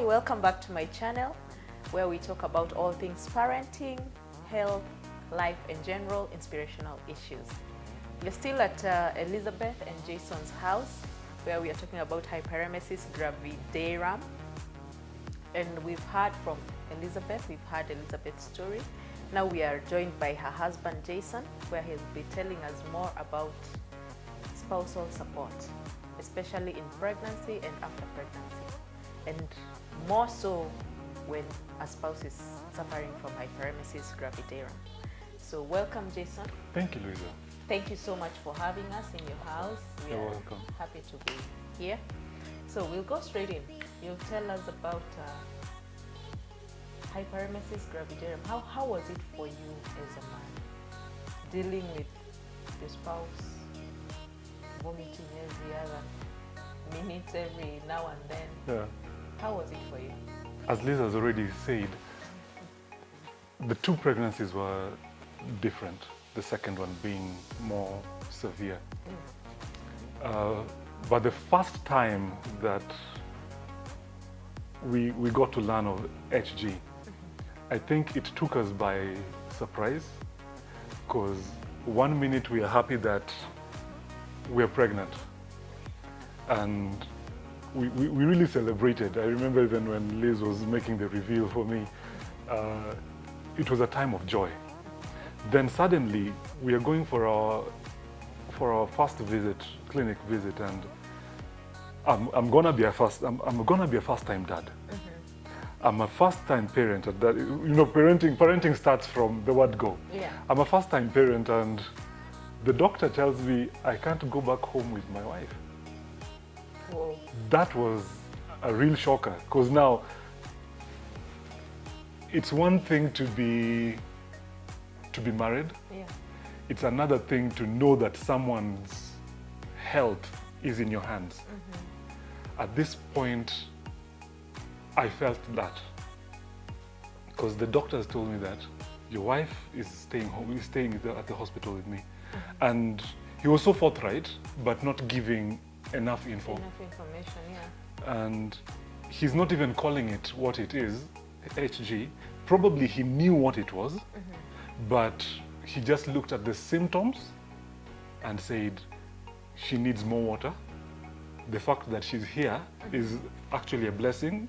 welcome back to my channel where we talk about all things parenting, health, life in general, inspirational issues. We're still at Elizabeth and Jason's house where we are talking about Hyperemesis Gravidarum. And we've heard from Elizabeth, we've heard Elizabeth's story. Now we are joined by her husband Jason, where he'll be telling us more about spousal support, especially in pregnancy and after pregnancy, and more so when a spouse is suffering from Hyperemesis Gravidarum. So welcome, Jason. Thank you, Louisa. Thank you so much for having us in your house. You're welcome. Happy to be here. So we'll go straight in. You'll tell us about Hyperemesis Gravidarum. How was it for you as a man, dealing with your spouse vomiting every other minute, every now and then? Yeah. How was it for you? As Liz has already said, the two pregnancies were different, the second one being more severe. But the first time that we got to learn of HG, I think it took us by surprise, because 1 minute we are happy that we're pregnant, and we really celebrated. I remember even when Liz was making the reveal for me, it was a time of joy. Then suddenly we are going for our first visit, clinic visit, and I'm gonna be a first-time dad. I'm a first-time parent at that. You know, parenting starts from the word go. Yeah. I'm a first-time parent, and the doctor tells me I can't go back home with my wife. Whoa. That was a real shocker, because now it's one thing to be married. Yeah. It's another thing to know that someone's health is in your hands. At this point, I felt that, because the doctors told me that your wife is staying home, is staying at the hospital with me. And he was so forthright, but not giving enough info. Enough information, yeah. And he's not even calling it what it is, HG. Probably he knew what it was, but he just looked at the symptoms and said she needs more water. The fact that she's here is actually a blessing.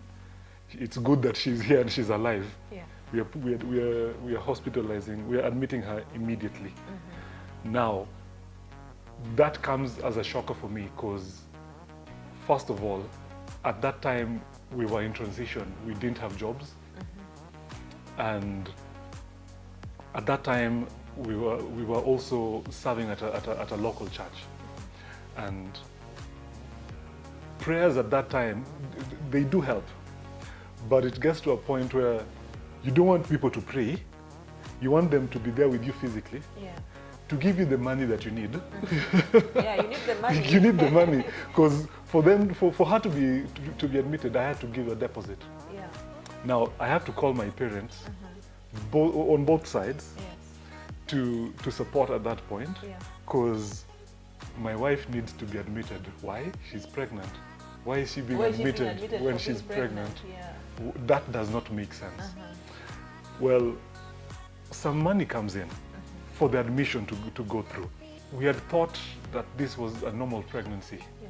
It's good that she's here and she's alive. Yeah. We are hospitalizing, we are admitting her immediately. Now, that comes as a shocker for me, because first of all, at that time we were in transition. We didn't have jobs, and at that time we were also serving at a local church, and prayers at that time, they do help, but it gets to a point where you don't want people to pray. You want them to be there with you physically. Yeah. To give you the money that you need. Yeah, you need the money. You need the money, because for her to be admitted, I had to give a deposit. Yeah. Now I have to call my parents, on both sides, Yes. to support at that point, Yeah. because my wife needs to be admitted. Why? She's pregnant. Why is she being Why is she being admitted admitted when for she's being pregnant? pregnant? That does not make sense. Well, some money comes in for the admission to go through. We had thought that this was a normal pregnancy. Yeah.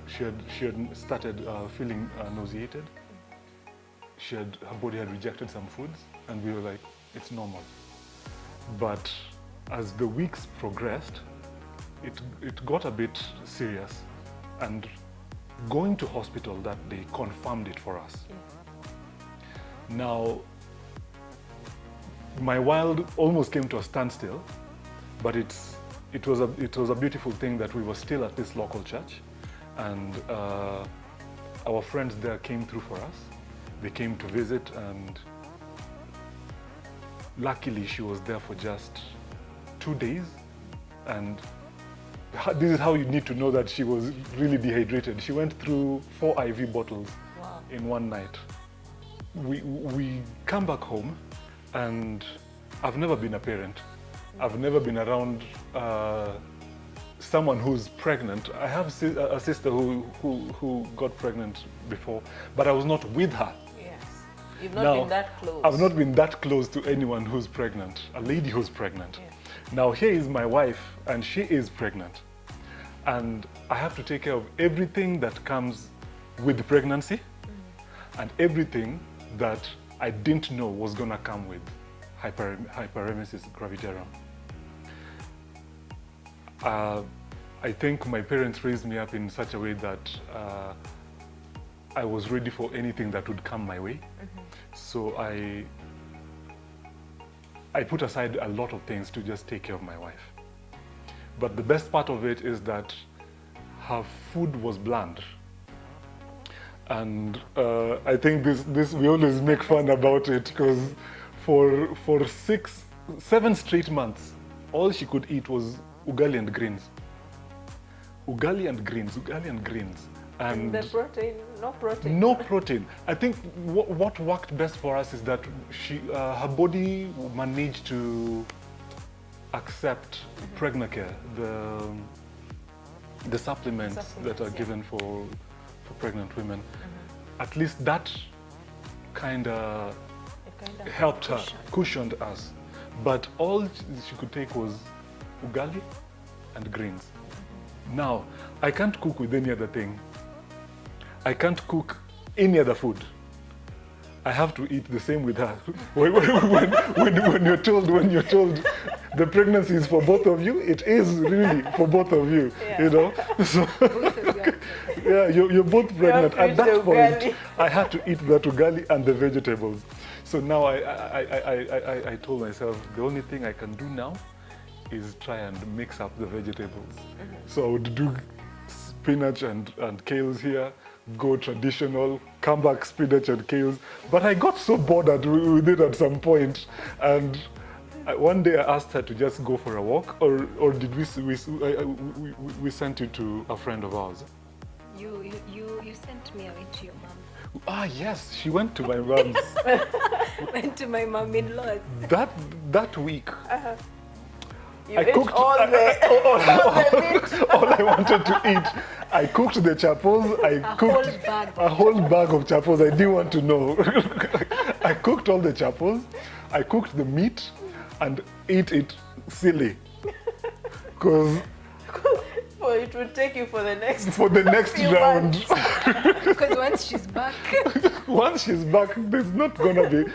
She had started feeling nauseated. Her body had rejected some foods, and we were like, it's normal. But as the weeks progressed, it got a bit serious, and going to hospital that day confirmed it for us. Yeah. Now, my world almost came to a standstill, but it was a beautiful thing that we were still at this local church, and our friends there came through for us. They came to visit, and luckily she was there for just 2 days, and this is how you need to know that she was really dehydrated. She went through 4 IV bottles. Wow. In one night. We come back home, and I've never been a parent. I've never been around someone who's pregnant. I have a sister who got pregnant before, but I was not with her. Yes. You've not been that close. I've not been that close to anyone who's pregnant, a lady who's pregnant. Yeah. Now here is my wife, and she is pregnant. And I have to take care of everything that comes with pregnancy and everything that I didn't know was gonna come with Hyperemesis gravidarum. I think my parents raised me up in such a way that I was ready for anything that would come my way. So I put aside a lot of things to just take care of my wife. But the best part of it is that her food was bland. And I think this we always make fun about it, because for 7 straight months, all she could eat was ugali and greens. Ugali and greens, ugali and greens. And the protein, no protein. No protein. I think what worked best for us is that her body managed to accept Pregnacare, the supplements that are given for pregnant women. At least that kind of helped her, cushioned us. But all she could take was ugali and greens. Now, I can't cook with any other thing. I can't cook any other food. I have to eat the same with her. When you're told the pregnancy is for both of you, it is really for both of you. Yeah. You know, so yeah, you're both pregnant. At that point, I had to eat that ugali and the vegetables. So now I told myself the only thing I can do now is try and mix up the vegetables. So I would do spinach and kales here, go traditional, come back spinach and kales. But I got so bored with it at some point, and one day I asked her to just go for a walk, or did we sent you to a friend of ours? You sent me away to your mom. Ah yes, she went to my mom's. Went to my mom-in-law's. That week. You ate cooked all the meat. All I wanted to eat. I cooked the chapos. A whole bag of chapos. I didn't want to know. I cooked all the chapos. I cooked the meat and ate it silly. Because it would take you for the next round. Because once she's back, there's not gonna be.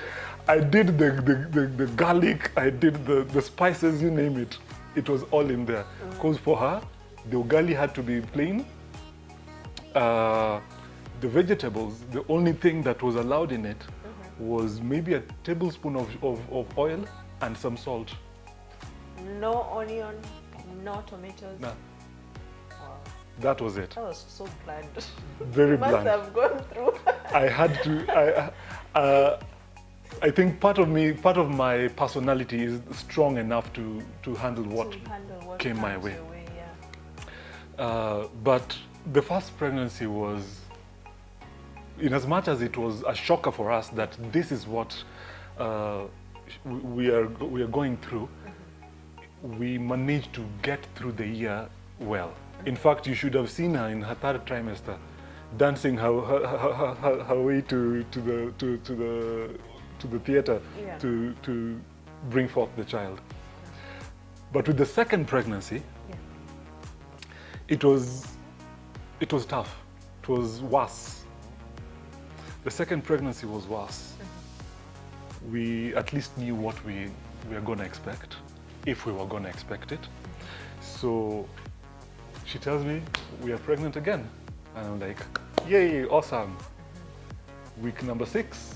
I did the garlic, I did the spices, you name it. It was all in there. Because for her, the ugali had to be plain. The vegetables, the only thing that was allowed in it was maybe a tablespoon of oil and some salt. No onion, no tomatoes. No. Wow. That was it. That was so bland. Very bland. Must have gone through. I had to. I think part of my personality is strong enough to handle what came my way. Yeah. But the first pregnancy was, in as much as it was a shocker for us that this is what we are going through, we managed to get through the year well. In fact, you should have seen her in her 3rd trimester, dancing her way to the theater to bring forth the child. But with the 2nd pregnancy, it was tough. It was worse. The 2nd pregnancy was worse. We at least knew what we were going to expect, if we were going to expect it. So she tells me, we are pregnant again. And I'm like, yay, awesome. Week number 6.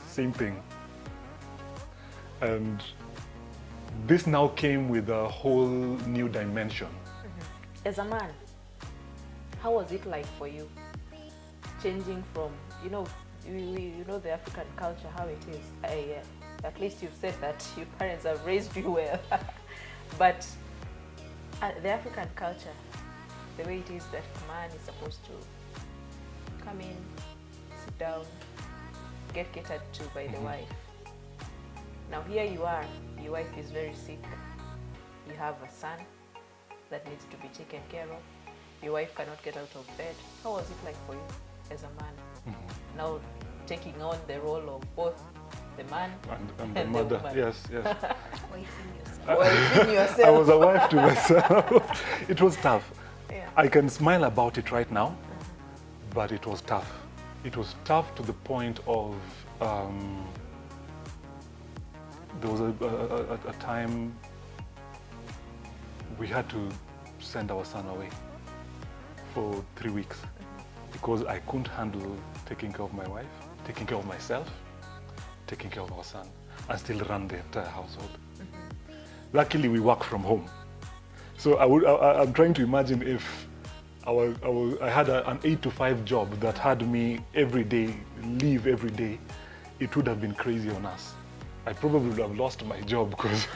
Same thing. And this now came with a whole new dimension. As a man, how was it like for you? Changing from, you know the African culture, how it is. At least you've said that your parents have raised you well. But the African culture, the way it is that man is supposed to come in, sit down, get catered to by the wife. Now here you are, your wife is very sick, you have a son, that needs to be taken care of. Your wife cannot get out of bed. How was it like for you as a man? Now taking on the role of both the man And the the mother. woman. Yes, yes. Wifing yourself. Wifing yourself. I was a wife to myself. It was tough. Yeah. I can smile about it right now, but it was tough. It was tough to the point of there was a time we had to send our son away for 3 weeks because I couldn't handle taking care of my wife, taking care of myself, taking care of our son, and still run the entire household. Luckily, we work from home. So I'm trying to imagine if I had an 8 to 5 job that had me every day, leave every day, it would have been crazy on us. I probably would have lost my job because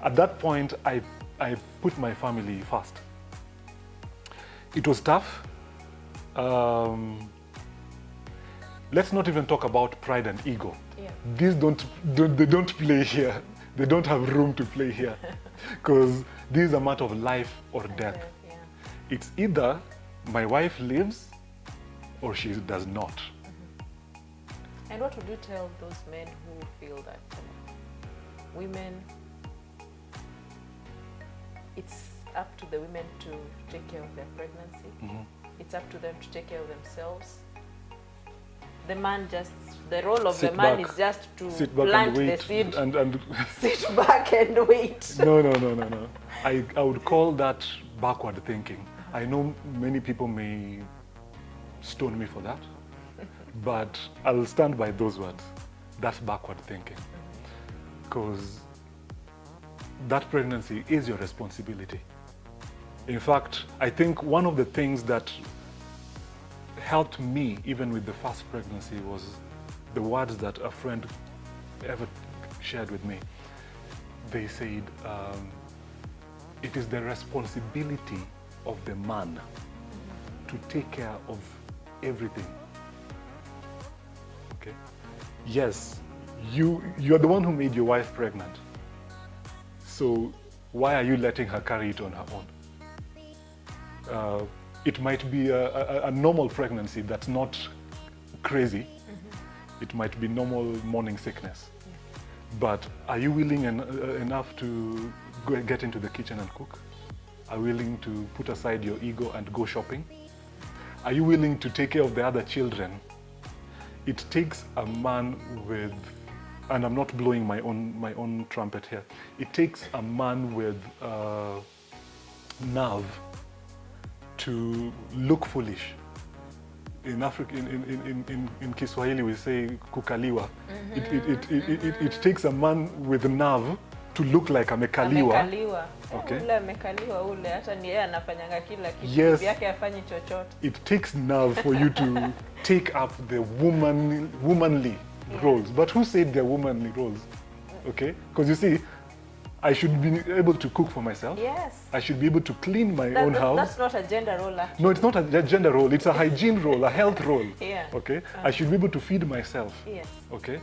at that point, I put my family first. It was tough. Let's not even talk about pride and ego. Yeah. These they don't play here. They don't have room to play here because this is a matter of life or death. Yeah. It's either my wife lives or she does not. And what would you tell those men who feel that women, it's up to the women to take care of their pregnancy. It's up to them to take care of themselves. The man the role of Sit the man back. is just to Sit back plant and the wait seed. and Sit back and wait. No. I would call that backward thinking. I know many people may stone me for that, but I'll stand by those words. That's backward thinking. Because that pregnancy is your responsibility. In fact, I think one of the things that helped me, even with the first pregnancy, was the words that a friend ever shared with me. They said, it is the responsibility of the man to take care of everything. Okay? Yes, you're the one who made your wife pregnant. So why are you letting her carry it on her own? It might be a normal pregnancy that's not crazy. It might be normal morning sickness. But are you willing enough to get into the kitchen and cook? Are you willing to put aside your ego and go shopping? Are you willing to take care of the other children? It takes a man with, and I'm not blowing my own trumpet here, it takes a man with nerve to look foolish. In Africa, in Kiswahili, we say kukaliwa. It takes a man with nerve to look like amekaliwa. Amekaliwa. Okay. Ule amekaliwa ule, hata ni yeye anafanyanga kila kitu. Yes. Yake afanyi chochote. It takes nerve for you to take up the womanly roles. But who said they're womanly roles? Okay? Because you see, I should be able to cook for myself. Yes. I should be able to clean my own house. That's not a gender role, actually. No, it's not a gender role. It's a hygiene role, a health role. Yeah. Okay? I should be able to feed myself. Yes. Okay?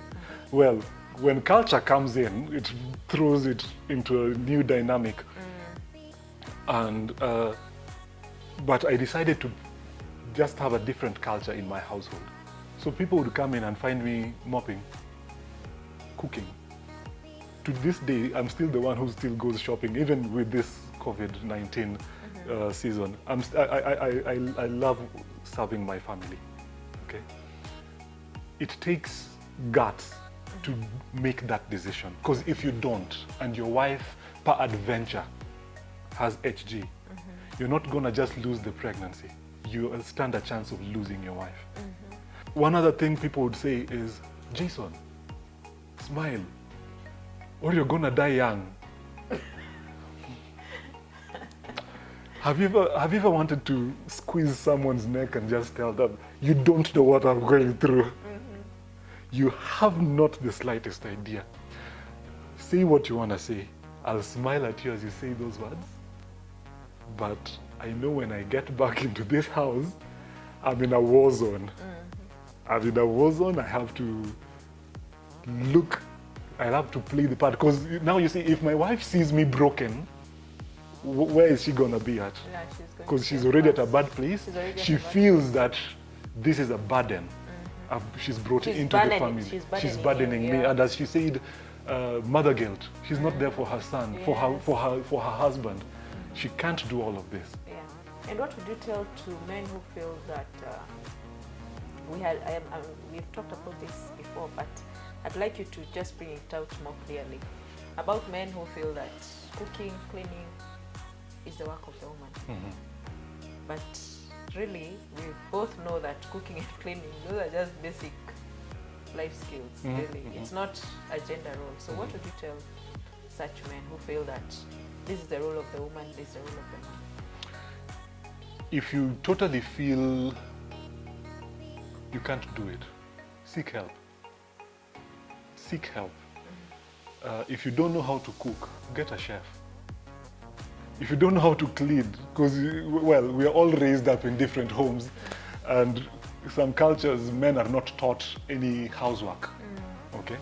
Well, when culture comes in, it throws it into a new dynamic. And, but I decided to just have a different culture in my household. So people would come in and find me mopping, cooking. To this day, I'm still the one who still goes shopping, even with this COVID-19 season. I love serving my family. Okay, it takes guts to make that decision. Because if you don't, and your wife, per adventure, has HG, you're not gonna just lose the pregnancy. You stand a chance of losing your wife. One other thing people would say is, Jason, smile, or you're gonna die young. Have you ever wanted to squeeze someone's neck and just tell them, you don't know what I'm going through? You have not the slightest idea. Say what you want to say. I'll smile at you as you say those words. But I know when I get back into this house, I'm in a war zone. I'm in a war zone. I have to look, I have to play the part. Because now you see, if my wife sees me broken, where is she gonna be at? Yeah, she's going Because to she's get already at a worse. bad place. She's already at She a bad feels that this is a burden. She's brought She's into the burdening- family. she's burdening you, me, yeah. and as she said, mother guilt. She's not there for her son, for her husband. She can't do all of this. Yeah. And what would you tell to men who feel that we've talked about this before, but I'd like you to just bring it out more clearly about men who feel that cooking, cleaning is the work of the woman. But really, we both know that cooking and cleaning, those are just basic life skills, really. It's not a gender role. So what would you tell such men who feel that this is the role of the woman, this is the role of the man? If you totally feel you can't do it, seek help. Seek help. If you don't know how to cook, get a chef. If you don't know how to clean, because, well, we are all raised up in different homes, and some cultures, men are not taught any housework, okay?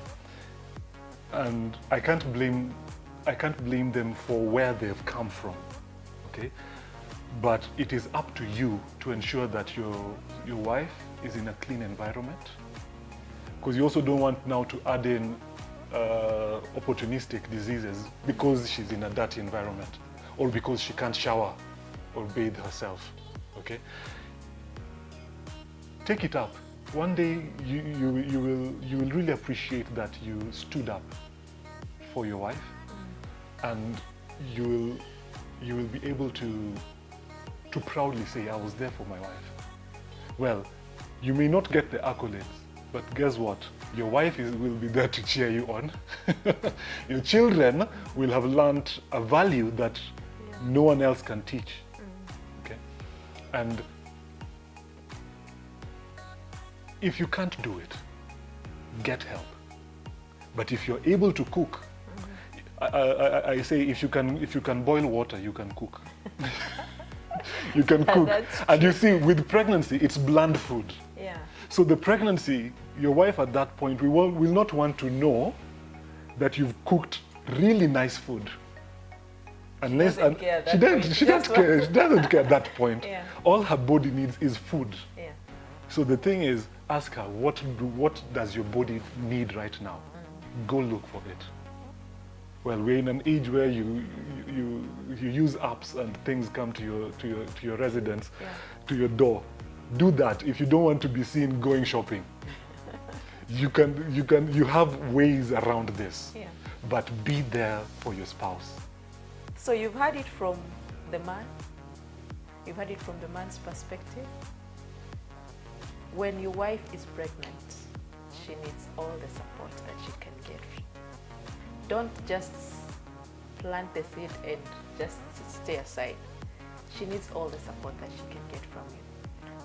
And I can't blame them for where they've come from, okay? But it is up to you to ensure that your wife is in a clean environment, because you also don't want now to add in opportunistic diseases because she's in a dirty environment, or because she can't shower or bathe herself, okay? Take it up. One day you will really appreciate that you stood up for your wife, and you will be able to proudly say, I was there for my wife. Well, you may not get the accolades, but guess what? Your wife will be there to cheer you on. Your children will have learned a value that no one else can teach. Okay? And if you can't do it, get help. But if you're able to cook, I say if you can boil water, you can cook. You can cook. And you see, with pregnancy, it's bland food. Yeah. So the pregnancy, your wife at that point will not want to know that you've cooked really nice food. Unless she doesn't care at that point. Yeah. All her body needs is food. Yeah. So the thing is, ask her, what does your body need right now? Go look for it. Well, we're in an age where you use apps and things come to your residence, to your door. Do that if you don't want to be seen going shopping. You have ways around this, but be there for your spouse. So you've heard it from the man. You've heard it from the man's perspective. When your wife is pregnant, she needs all the support that she can get. Don't just plant the seed and just stay aside. She needs all the support that she can get from you.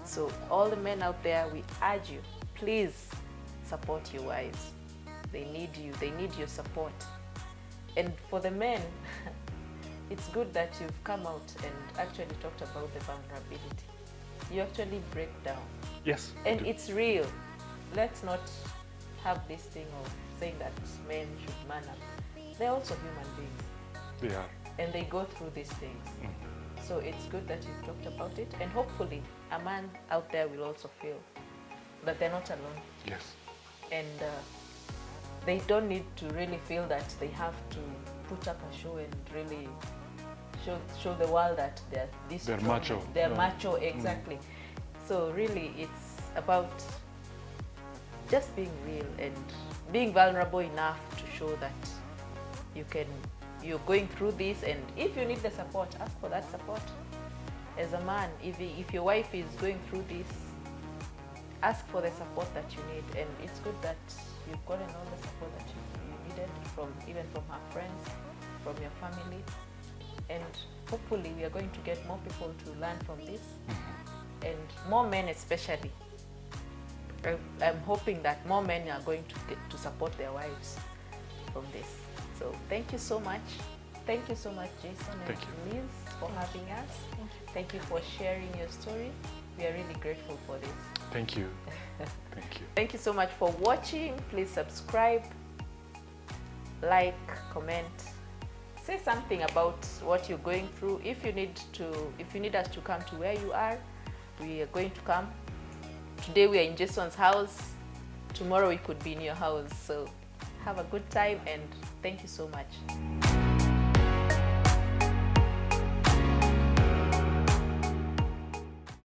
So all the men out there, we urge you, please support your wives. They need you. They need your support. And for the men, it's good that you've come out and actually talked about the vulnerability. You actually break down. Yes. And it's real. Let's not have this thing of saying that men should man up. They're also human beings. They are. And they go through these things. So it's good that you've talked about it. And hopefully a man out there will also feel that they're not alone. Yes. And they don't need to really feel that they have to put up a show and really show the world that they're this They're strong. macho. They're macho, exactly. So really it's about just being real and being vulnerable enough to show that you're going through this, and if you need the support, ask for that support. As a man, if your wife is going through this, ask for the support that you need. And it's good that you've gotten all the support that you needed even from her friends, from your family. And hopefully we are going to get more people to learn from this, and more men especially. I'm hoping that more men are going to get to support their wives from this. So thank you so much. Thank you so much, Jason and Liz, for having us. Thank you for sharing your story. We are really grateful for this. Thank you. Thank you. Thank you so much for watching. Please subscribe, like, comment, say something about what you're going through. If you need us to come to where you are, we are going to come. Today we are in Jason's house. Tomorrow we could be in your house. So have a good time and thank you so much.